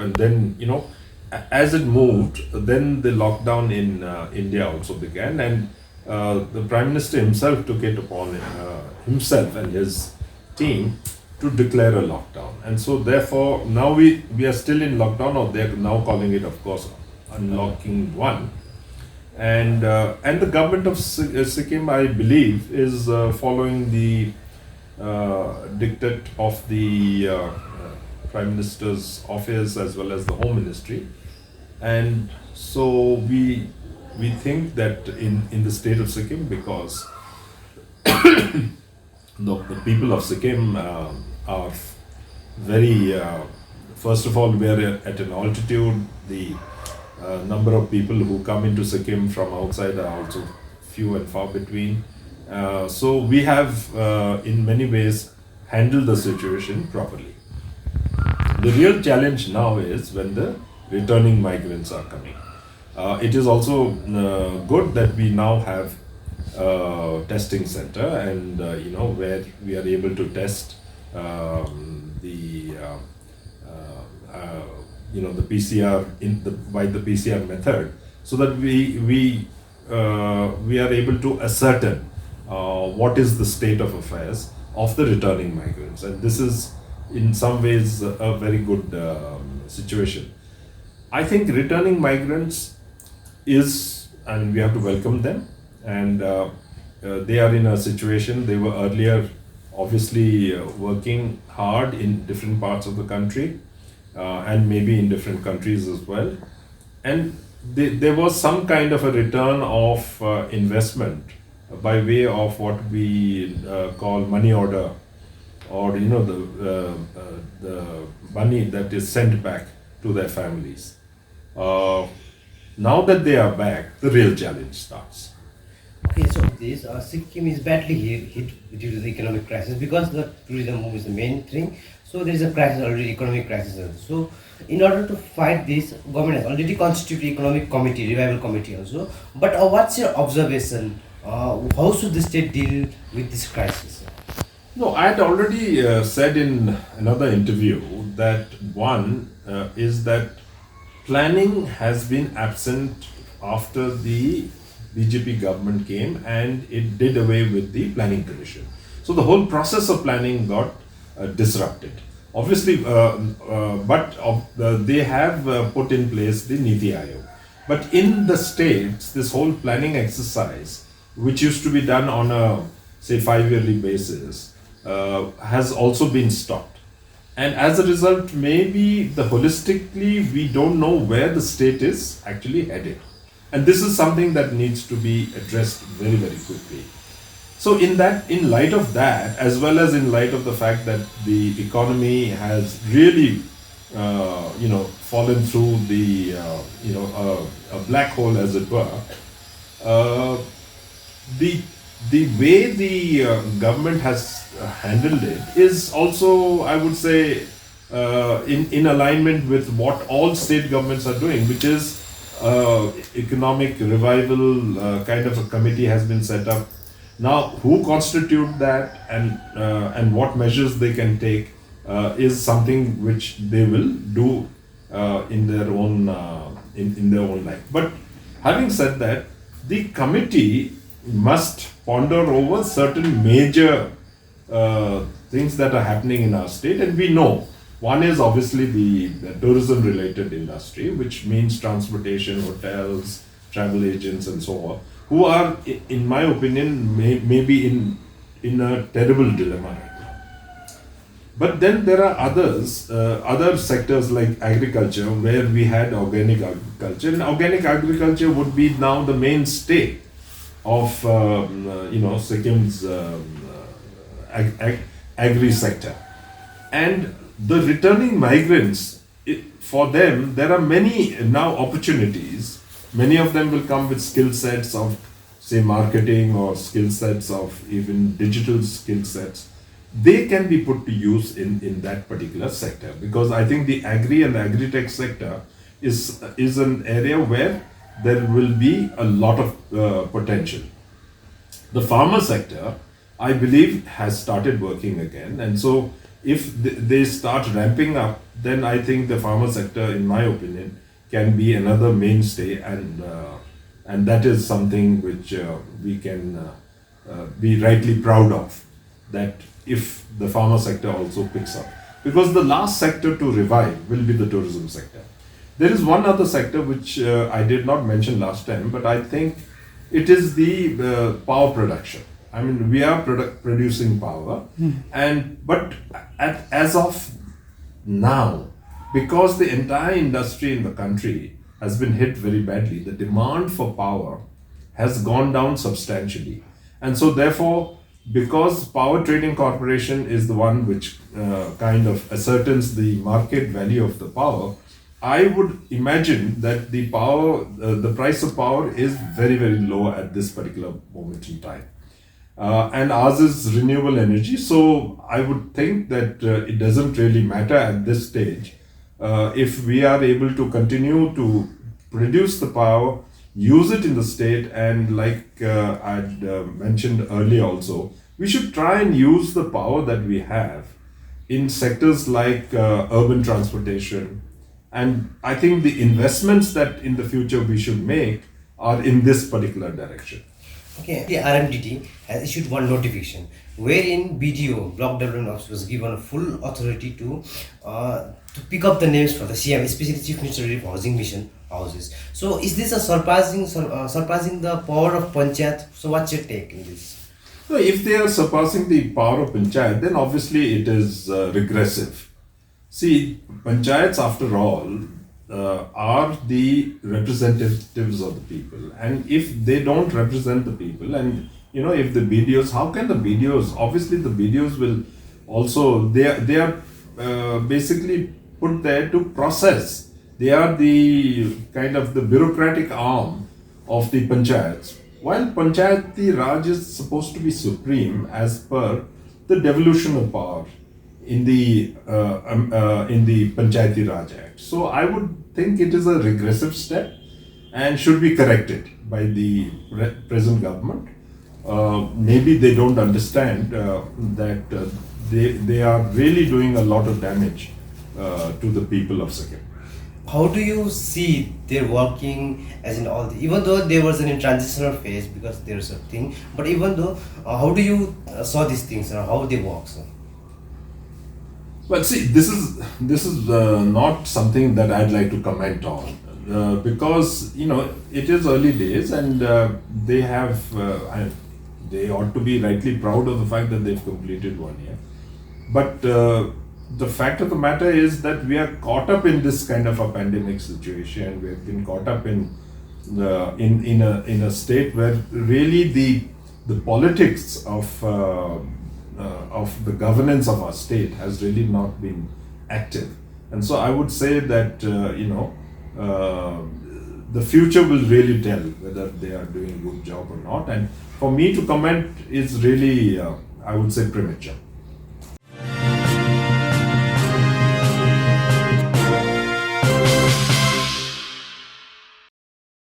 and then, as it moved, then the lockdown in India also began, and the Prime Minister himself took it upon himself and his team to declare a lockdown. And so therefore now we are still in lockdown, or they're now calling it, of course, unlocking one. And the government of Sikkim, I believe, is following the dictate of the Prime Minister's office as well as the Home Ministry. And so we think that in the state of Sikkim, because the people of Sikkim are very, first of all, we are at an altitude. The number of people who come into Sikkim from outside are also few and far between. So we have, in many ways, handled the situation properly. The real challenge now is when the returning migrants are coming. It is also good that we now have testing center, and where we are able to test the PCR by the PCR method, so that we are able to ascertain what is the state of affairs of the returning migrants, and this is in some ways a very good situation. I think returning migrants and we have to welcome them, and they are in a situation. They were earlier obviously working hard in different parts of the country, and maybe in different countries as well, and there was some kind of a return of investment by way of what we call money order, or the money that is sent back to their families. Now that they are back, the real challenge starts. Okay, so this Sikkim is badly hit due to the economic crisis, because the tourism is the main thing. So there is a crisis already, economic crisis. So in order to fight this, government has already constituted economic committee, revival committee also. But what's your observation? How should the state deal with this crisis? No, I had already said in another interview that one is that planning has been absent after the BJP government came, and it did away with the planning commission. So the whole process of planning got disrupted. Obviously, they have put in place the Niti Aayog. But in the states, this whole planning exercise, which used to be done on a, say, 5-yearly basis, has also been stopped. And as a result, maybe holistically, we don't know where the state is actually headed. And this is something that needs to be addressed very, very quickly. So in light of that, as well as in light of the fact that the economy has really, fallen through a black hole, as it were, the way the government has handled it is also, I would say, in alignment with what all state governments are doing, which is economic revival kind of a committee has been set up. Now, who constitute that and what measures they can take is something which they will do in their own life. But having said that, the committee must ponder over certain major things that are happening in our state, and we know one is obviously the tourism related industry, which means transportation, hotels, travel agents, and so on, who are, in my opinion, maybe in a terrible dilemma right now. But then there are other sectors like agriculture, where we had organic agriculture, and organic agriculture would be now the mainstay of Sikkim's agri sector. And the returning migrants, for them, there are many now opportunities. Many of them will come with skill sets of, say, marketing, or skill sets of even digital skill sets. They can be put to use in that particular sector, because I think the agri and the agri-tech sector is an area where there will be a lot of potential. The farmer sector, I believe has started working again. And so if they start ramping up, then I think the pharma sector, in my opinion, can be another mainstay, and that is something which we can be rightly proud of, that if the pharma sector also picks up. Because the last sector to revive will be the tourism sector. There is one other sector which I did not mention last time, but I think it is the power production. I mean, we are producing power, as of now, because the entire industry in the country has been hit very badly, the demand for power has gone down substantially. And so therefore, because Power Trading Corporation is the one which kind of ascertains the market value of the power, I would imagine that the price of power is very, very low at this particular moment in time. And ours is renewable energy, so I would think that it doesn't really matter at this stage if we are able to continue to produce the power, use it in the state, and like I'd mentioned earlier also, we should try and use the power that we have in sectors like urban transportation. And I think the investments that in the future we should make are in this particular direction. Okay, the RMDT has issued one notification wherein BDO, Block Development Office, was given a full authority to pick up the names for the CM, especially Chief Minister Relief Housing Mission houses. So, is this a surpassing the power of Panchayat? So, what's your take in this? So, if they are surpassing the power of Panchayat, then obviously it is regressive. See, Panchayats, after all, are the representatives of the people, and if they don't represent the people, and if the BDOs, how can the BDOs? Obviously, the BDOs will also they are basically put there to process. They are the kind of the bureaucratic arm of the panchayats. While Panchayati Raj is supposed to be supreme as per the devolution of power in the Panchayati Raj Act. So I would think it is a regressive step and should be corrected by the present government. Maybe they don't understand that they are really doing a lot of damage to the people of Sikkim. How do you see their working as in all even though there was in transitional phase because there's a thing, but even though how do you saw these things or how they work? So? Well, see, this is not something that I'd like to comment on because it is early days, and they have they ought to be rightly proud of the fact that they've completed 1 year. But the fact of the matter is that we are caught up in this kind of a pandemic situation. We have been caught up in a state where really the politics of the governance of our state has really not been active. And so I would say that the future will really tell whether they are doing a good job or not. And for me to comment is really I would say premature.